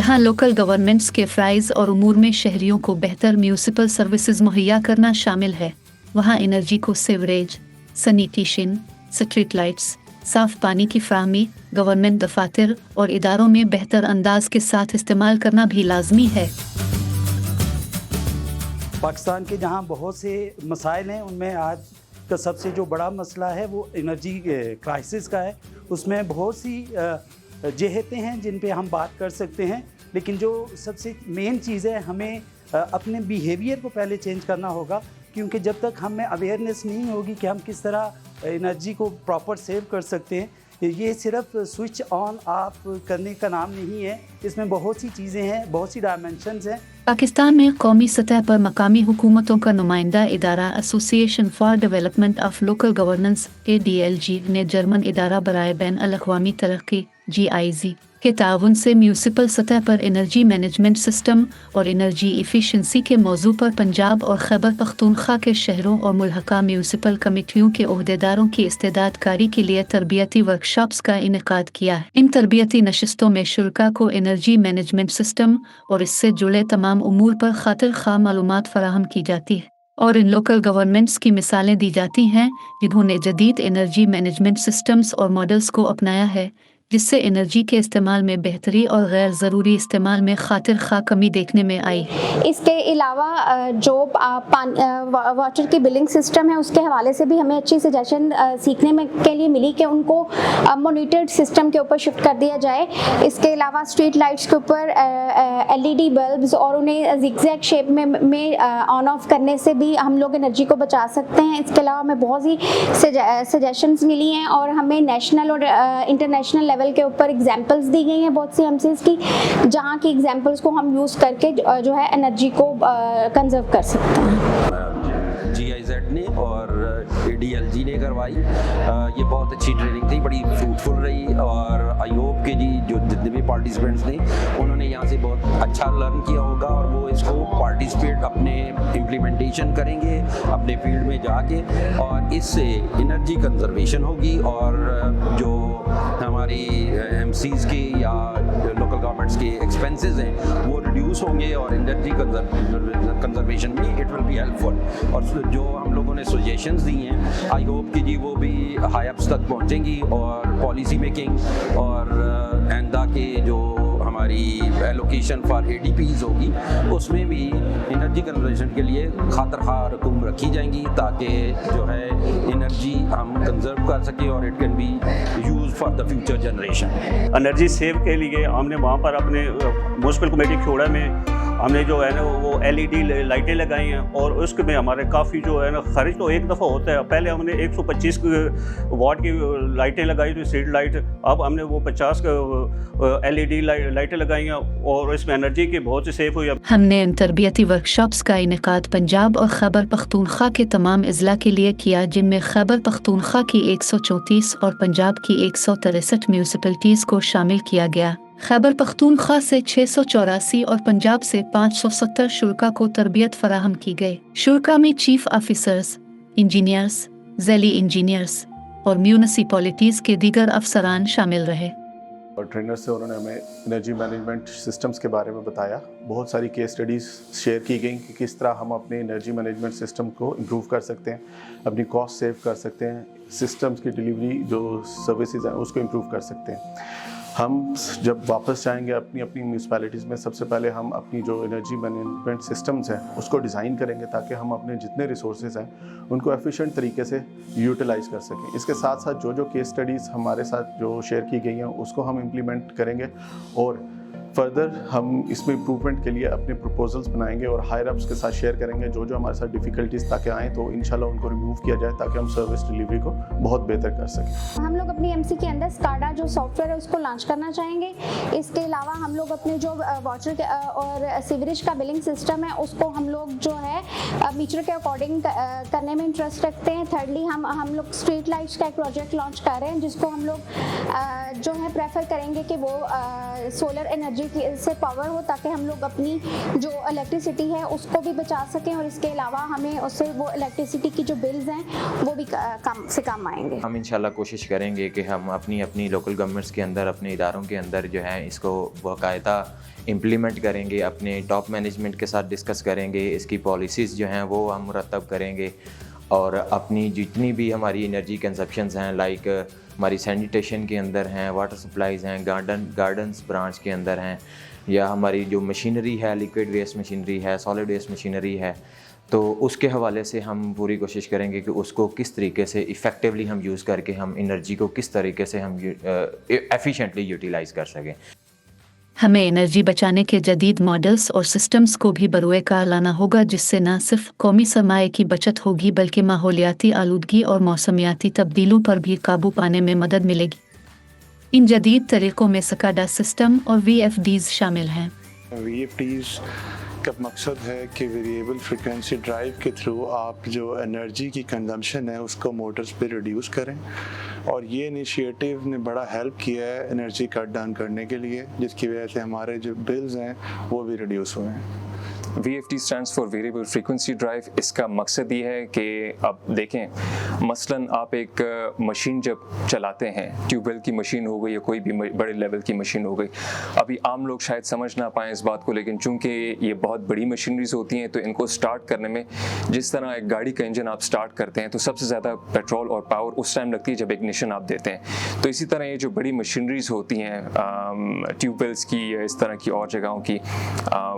जहां local governments के फ़राइज़ और उमूर में शहरियों को बेहतर म्यूनिसिपल सर्विसेज मुहैया करना शामिल है, वहां एनर्जी को सीवरेज, सैनिटेशन, स्ट्रीट लाइट्स, साफ पानी की फराहमी, गवर्नमेंट दफातर और इदारों में बेहतर अंदाज के साथ इस्तेमाल करना भी लाजमी है। पाकिस्तान के जहाँ बहुत से मसाइल हैं, उनमें आज का सबसे जो बड़ा मसला है वो एनर्जी क्राइसिस का है। उसमें बहुत सी जहतें हैं जिन पे हम बात कर सकते हैं, लेकिन जो सबसे मेन चीज़ है, हमें अपने बिहेवियर को पहले चेंज करना होगा, क्योंकि जब तक हमें अवेयरनेस नहीं होगी कि हम किस तरह एनर्जी को प्रॉपर सेव कर सकते हैं, ये सिर्फ स्विच ऑन ऑफ करने का नाम नहीं है। इसमें बहुत सी चीज़ें हैं, बहुत सी डायमेंशंस हैं। पाकिस्तान में कौमी सतह पर मकामी हुकूमतों का नुमाइंदा इदारा association for development of local governance ADLG ने जर्मन इदारा बराए बैन अल-अक़वामी तरक्की GIZ के ताउन से म्यूनिसिपल सतह पर एनर्जी मैनेजमेंट सिस्टम और एनर्जी एफिशिएंसी के मौजू पर पंजाब और खैबर पख्तूनख्वा के शहरों और मुल्हका म्यूनिसिपल कमेटियों के ओहदेदारों की इस्तेदादकारी के लिए तरबियती वर्कशॉप्स का इनेकाद किया है। इन तरबियती नशिस्तों में शुरका को एनर्जी मैनेजमेंट सिस्टम और इससे जुड़े तमाम उमूर पर खातिर खा मालूमात फराहम की जाती है और इन लोकल गवर्नमेंट्स की मिसालें दी जाती हैं जिन्होंने जदीद एनर्जी मैनेजमेंट सिस्टम्स और मॉडल्स को अपनाया है, जिससे एनर्जी के इस्तेमाल में बेहतरी और गैर ज़रूरी इस्तेमाल में खातिर खा कमी देखने में आई। इसके अलावा जो वाटर की बिलिंग सिस्टम है, उसके हवाले से भी हमें अच्छी सजेशन सीखने में के लिए मिली कि उनको मॉनिटर्ड सिस्टम के ऊपर शिफ्ट कर दिया जाए। इसके अलावा स्ट्रीट लाइट्स के ऊपर LED बल्ब्स और उन्हें जिगजैग शेप में ऑन ऑफ करने से भी हम लोग एनर्जी को बचा सकते हैं। इसके अलावा हमें बहुत सी सजेशंस मिली हैं और हमें नेशनल और इंटरनेशनल लेवल के ऊपर एग्जांपल्स दी गई हैं बहुत सी एमसीज की, जहां की एग्जांपल्स को हम यूज़ करके जो है एनर्जी को कंजर्व कर सकते हैं। GIZ ने और ADLG ने करवाई। ये बहुत अच्छी ट्रेनिंग थी, बड़ी फ्रूटफुल रही और आई होप कि जी जो जितने भी पार्टिसिपेंट्स थे उन्होंने यहाँ से बहुत अच्छा लर्न किया होगा और वो इसको पार्टिसिपेट अपने इम्प्लीमेंटेशन करेंगे अपने फील्ड में जाके, और इससे एनर्जी कंजर्वेशन होगी और जो हमारी MCs के या लोकल गवर्नमेंट्स के एक्सपेंसेस हैं वो रिड्यूस होंगे और एनर्जी कंजर्वेशन में इट विल बी हेल्पफुल। और जो हम लोगों ने सजेशंस दी हैं, आई होप कि जी वो भी हाई अप्स तक पहुंचेंगी और पॉलिसी मेकिंग और एंदा के जो हमारी एलोकेशन फॉर ADPs होगी उसमें भी एनर्जी कंजर्वेशन के लिए खातिर खा रकूम रखी जाएंगी, ताकि जो है एनर्जी हम कंजर्व कर सकें और it can be use for the future generation. Energy save के लिए हमने वहाँ पर अपने म्यूनिसिपल कमेटी खोड़ा में हमने जो है ना वो LED लाइटें लगाई हैं और उसमें हमारे काफ़ी जो है ना खर्च तो एक दफ़ा होता है। पहले हमने 125 वाट की लाइटें लगाई थी, स्ट्रीट लाइट, अब हमने वो 50 LED लाइटें लगाई हैं और इसमें एनर्जी की बहुत सी सेफ हुई है। हमने इन तरबियती वर्कशॉप्स का इनेकाद पंजाब और खैबर पख्तूनख्वा के तमाम अजला के लिए किया, जिनमें खैबर पख्तूनख्वा की 134 और पंजाब की 163 म्यूनिसिपलिटीज़ को शामिल किया गया। खैबर पख्तूनख्वा से 684 और पंजाब से 570 शुरका को तरबियत फराहम की गई। शुरका में चीफ ऑफिसर्स, इंजीनियर्स, ज़ैली इंजीनियर्स और म्यूनिसिपैलिटीज़ के दीगर अफसरान शामिल रहे। और ट्रेनर से उन्होंने हमें एनर्जी मैनेजमेंट सिस्टम्स के बारे में बताया। बहुत सारी केस स्टडीज़ शेयर की गई कि किस तरह हम अपने एनर्जी मैनेजमेंट सिस्टम को इम्प्रूव कर सकते हैं, अपनी कॉस्ट सेव कर सकते हैं, सिस्टम्स की डिलीवरी जो सर्विसेज हैं उसको इम्प्रूव कर सकते हैं। हम जब वापस जाएंगे अपनी म्यूनिसिपैलिटीज़ में, सबसे पहले हम अपनी जो एनर्जी मैनेजमेंट सिस्टम्स हैं उसको डिज़ाइन करेंगे ताकि हम अपने जितने रिसोर्सेज हैं उनको एफिशिएंट तरीके से यूटिलाइज़ कर सकें। इसके साथ साथ जो केस स्टडीज़ हमारे साथ जो शेयर की गई हैं उसको हम इम्प्लीमेंट करेंगे और फर्दर हम इसमें इम्प्रूवमेंट के लिए अपने प्रपोजल्स बनाएंगे और हायर अप्स के साथ शेयर करेंगे जो हमारे साथ डिफ़िकल्टीज़ ताकि आएँ तो इंशाल्लाह उनको रिमूव किया जाए ताकि हम सर्विस डिलीवरी को बहुत बेहतर कर सकें। हम लोग अपनी MC के अंदर स्काडा जो सॉफ्टवेयर है उसको लॉन्च करना चाहेंगे। इसके अलावा हम लोग अपने जो वाटर और सीवरेज का बिलिंग सिस्टम है उसको हम लोग जो है मीटर के अकॉर्डिंग करने में इंटरेस्ट रखते हैं। थर्डली हम लोग स्ट्रीट लाइट्स का एक प्रोजेक्ट लॉन्च कर रहे हैं जिसको हम लोग जो है प्रेफर करेंगे कि वो सोलर एनर्जी एनर्जी से पावर हो, ताकि हम लोग अपनी जो इलेक्ट्रिसिटी है उसको भी बचा सकें और इसके अलावा हमें उससे वो इलेक्ट्रिसिटी की जो बिल्स हैं वो भी कम से कम आएंगे। हम इंशाल्लाह कोशिश करेंगे कि हम अपनी लोकल गवर्नमेंट्स के अंदर, अपने इदारों के अंदर जो है इसको बाकायदा इम्प्लीमेंट करेंगे, अपने टॉप मैनेजमेंट के साथ डिस्कस करेंगे, इसकी पॉलिसीज़ जो हैं वो हम मुरतब करेंगे और अपनी जितनी भी हमारी एनर्जी कंजप्शंस हैं, लाइक हमारी सैनिटेशन के अंदर हैं, वाटर सप्लाईज़ हैं, गार्डन्स ब्रांच के अंदर हैं, या हमारी जो मशीनरी है, लिक्विड वेस्ट मशीनरी है, सॉलिड वेस्ट मशीनरी है, तो उसके हवाले से हम पूरी कोशिश करेंगे कि उसको किस तरीके से इफ़ेक्टिवली हम यूज़ करके हम एनर्जी को किस तरीके से हम एफिशिएंटली यूटिलाइज़ कर सकें। हमें एनर्जी बचाने के जदीद मॉडल्स और सिस्टम्स को भी बरोए कार लाना होगा, जिससे न सिर्फ कौमी सरमाए की बचत होगी बल्कि माहौलियाती आलूदगी और मौसमियाती तब्दीलों पर भी काबू पाने में मदद मिलेगी। इन जदीद तरीक़ों में सकाडा सिस्टम और VFDs शामिल हैं। VFDs का मकसद है कि वेरिएबल फ्रिक्वेंसी ड्राइव के थ्रू आप जो एनर्जी की कंजम्पशन है उसको मोटर्स पे रिड्यूस करें, और ये इनिशिएटिव ने बड़ा हेल्प किया है एनर्जी कट डाउन करने के लिए, जिसकी वजह से हमारे जो बिल्स हैं वो भी रिड्यूस हुए हैं। VFD stands for variable frequency drive. इसका मकसद ये है कि अब देखें, मसलन आप एक मशीन जब चलाते हैं, ट्यूबवेल की मशीन हो गई या कोई भी बड़े लेवल की मशीन हो गई, अभी आम लोग शायद समझ ना पाएँ इस बात को, लेकिन चूंकि ये बहुत बड़ी मशीनरीज होती हैं तो इनको स्टार्ट करने में, जिस तरह एक गाड़ी का इंजन आप स्टार्ट करते हैं तो सबसे ज़्यादा पेट्रोल और पावर उस टाइम लगती है जब इग्निशन आप देते हैं, तो इसी तरह ये जो बड़ी मशीनरीज होती हैं ट्यूबवेल्स की या इस तरह की और जगहों की,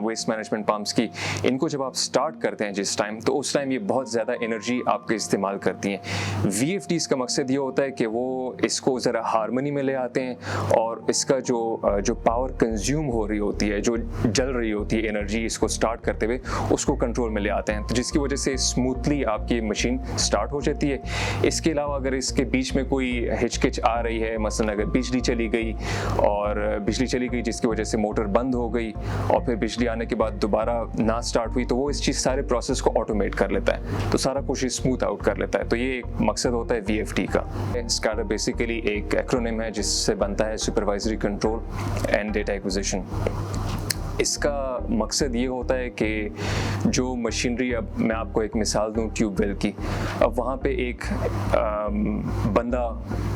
वेस्ट मैनेजमेंट पम्प्स की, इनको जब आप स्टार्ट करते हैं जिस टाइम, तो उस टाइम ये बहुत ज़्यादा एनर्जी आपके इस्तेमाल करती हैं। VFDs का मकसद ये होता है कि वो इसको ज़रा हारमोनी में ले आते हैं और इसका जो पावर कंज्यूम हो रही होती है, जो जल रही होती है एनर्जी इसको स्टार्ट करते हुए, उसको कंट्रोल में ले आते हैं, तो जिसकी वजह से स्मूथली आपकी मशीन स्टार्ट हो जाती है। इसके अलावा अगर इसके बीच में कोई हिचकिच आ रही है, मसलन अगर बिजली चली गई जिसकी वजह से मोटर बंद हो गई और फिर बिजली आने के बाद दोबारा ना स्टार्ट हुई, तो वो इस चीज़ सारे प्रोसेस को ऑटोमेट कर लेता है, तो सारा कुछ स्मूथ आउट कर लेता है। तो ये एक मकसद होता है VFD का। SCADA बेसिकली एक एक्रोनिम है जिससे बनता है supervisory control and data acquisition. इसका मकसद ये होता है कि जो मशीनरी, अब मैं आपको एक मिसाल दूं ट्यूबवेल की, अब वहाँ पे एक बंदा,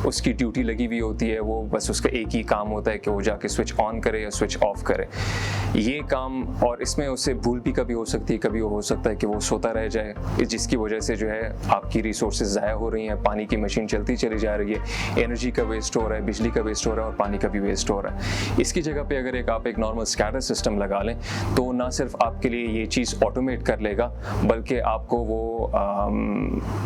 उसकी ड्यूटी लगी हुई होती है, वो बस उसका एक ही काम होता है कि वो जाके स्विच ऑन करे या स्विच ऑफ करे, ये काम, और इसमें उससे भूल भी कभी हो सकती है, कभी हो सकता है कि वो सोता रह जाए, जिसकी वजह से जो है आपकी रिसोर्सेज ज़ाया हो रही हैं, पानी की मशीन चलती चली जा रही है, एनर्जी का वेस्ट हो रहा है, बिजली का वेस्ट हो रहा है और पानी का भी वेस्ट हो रहा है। इसकी जगह पे अगर आप एक नॉर्मल SCADA सिस्टम लगा लें तो ना सिर्फ आपके लिए ये चीज़ ऑटोमेट कर लेगा, बल्कि आपको वो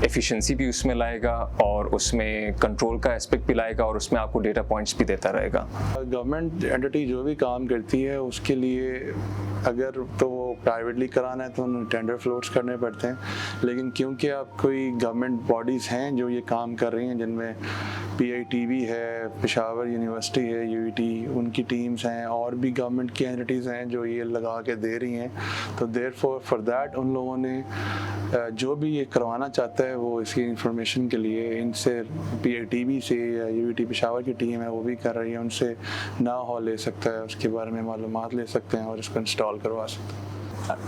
एफिशिएंसी भी उसमें लाएगा और उसमें कंट्रोल का एस्पेक्ट भी लाएगा और उसमें आपको डेटा पॉइंट्स भी देता रहेगा। गवर्नमेंट एंटिटी जो भी काम करती है उसके लिए अगर तो वो प्राइवेटली कराना है तो उन्हें टेंडर फ्लोट्स करने पड़ते हैं, लेकिन क्योंकि आप कोई गवर्नमेंट बॉडीज़ हैं जो ये काम कर रही हैं, जिनमें PITB है, पेशावर यूनिवर्सिटी है, UET, उनकी टीम्स हैं और भी गवर्नमेंट की एंटिटीज़ हैं जो ये लगा के दे रही हैं, तो देयरफॉर फॉर दैट उन लोगों ने जो भी ये करवाना चाहता है वो इसकी इंफॉर्मेशन के लिए इनसे PITB से या UET पेशावर की टीम है वो भी कर रही है, उनसे ना हो ले सकता है, उसके बारे में मालूमात ले सकते हैं और इसको इंस्टॉल करवा सकते हैं।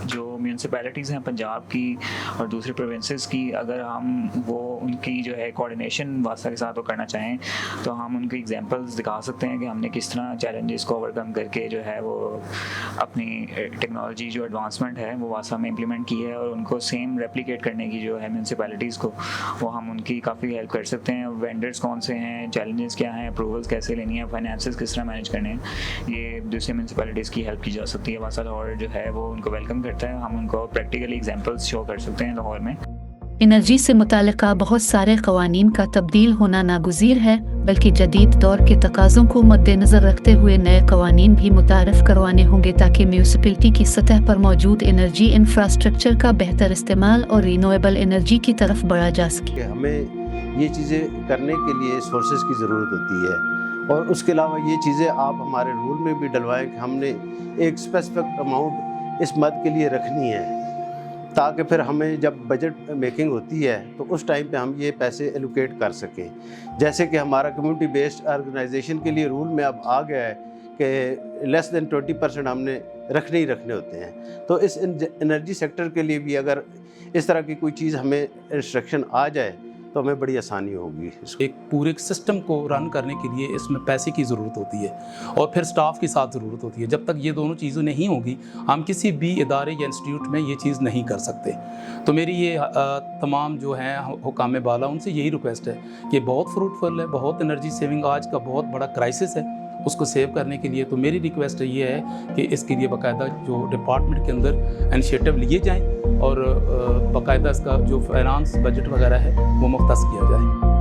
जो म्यूनसिपैलिटीज़ हैं पंजाब की और दूसरी प्रोविंसेस की, अगर हम वो उनकी जो है कोऑर्डिनेशन वास्ता के साथ वो करना चाहें तो हम उनके एग्जांपल्स दिखा सकते हैं कि हमने किस तरह चैलेंजेस को ओवरकम करके जो है वो अपनी टेक्नोलॉजी जो एडवांसमेंट है वो वास्ता में इम्प्लीमेंट की है, और उनको सेम रेप्लिकेट करने की जो है म्यूनसिपैलिटीज़ को, वो हम उनकी काफ़ी हेल्प कर सकते हैं। वेंडर्स कौन से हैं, चैलेंजेस क्या हैं, अप्रूवल्स कैसे लेनी है, फाइनेंसेस किस तरह मैनेज करने हैं, ये दूसरे म्यूनसिपैलिटीज़ की हेल्प की जा सकती है वास्ता, और जो है वो उनको वेलकम करता है। हम उनको प्रैक्टिकली एग्जांपल्स शो कर सकते हैं लाहौर में। एनर्जी से मुताल्लिक़ा बहुत सारे क़वानीन का तब्दील होना नागुज़ीर है, बल्कि जदीद दौर के तकाज़ों को मद्देनज़र रखते हुए नए क़वानीन भी मुतारफ़ करवाने होंगे ताकि म्यूनसिपैलिटी की सतह पर मौजूद एनर्जी इंफ्रास्ट्रक्चर का बेहतर इस्तेमाल और रिन्यूएबल एनर्जी की तरफ बढ़ा जा सके। हमें ये चीज़ें करने के लिए सोर्सेज की ज़रूरत होती है, और उसके अलावा ये चीज़ें आप हमारे रूल में भी डलवाएं कि हमने एक स्पेसिफिक अमाउंट इस मद के लिए रखनी है, ताकि फिर हमें जब बजट मेकिंग होती है तो उस टाइम पे हम ये पैसे एलोकेट कर सकें। जैसे कि हमारा कम्युनिटी बेस्ड ऑर्गेनाइजेशन के लिए रूल में अब आ गया है कि लेस देन 20% हमने रखने ही रखने होते हैं। तो इस एनर्जी सेक्टर के लिए भी अगर इस तरह की कोई चीज़ हमें इंस्ट्रक्शन आ जाए तो हमें बड़ी आसानी होगी। एक पूरे सिस्टम को रन करने के लिए इसमें पैसे की ज़रूरत होती है और फिर स्टाफ की साथ ज़रूरत होती है। जब तक ये दोनों चीज़ें नहीं होगी हम किसी भी इदारे या इंस्टीट्यूट में ये चीज़ नहीं कर सकते। तो मेरी ये तमाम जो हैं हुकाम बाला उनसे यही रिक्वेस्ट है कि बहुत फ्रूटफुल है, बहुत एनर्जी सेविंग आज का बहुत बड़ा क्राइसिस है, उसको सेव करने के लिए तो मेरी रिक्वेस्ट ये है कि इसके लिए बाकायदा जो डिपार्टमेंट के अंदर इनिशिएटिव लिए जाएं और बाकायदा इसका जो फाइनेंस बजट वगैरह है वो मुख्तस किया जाए।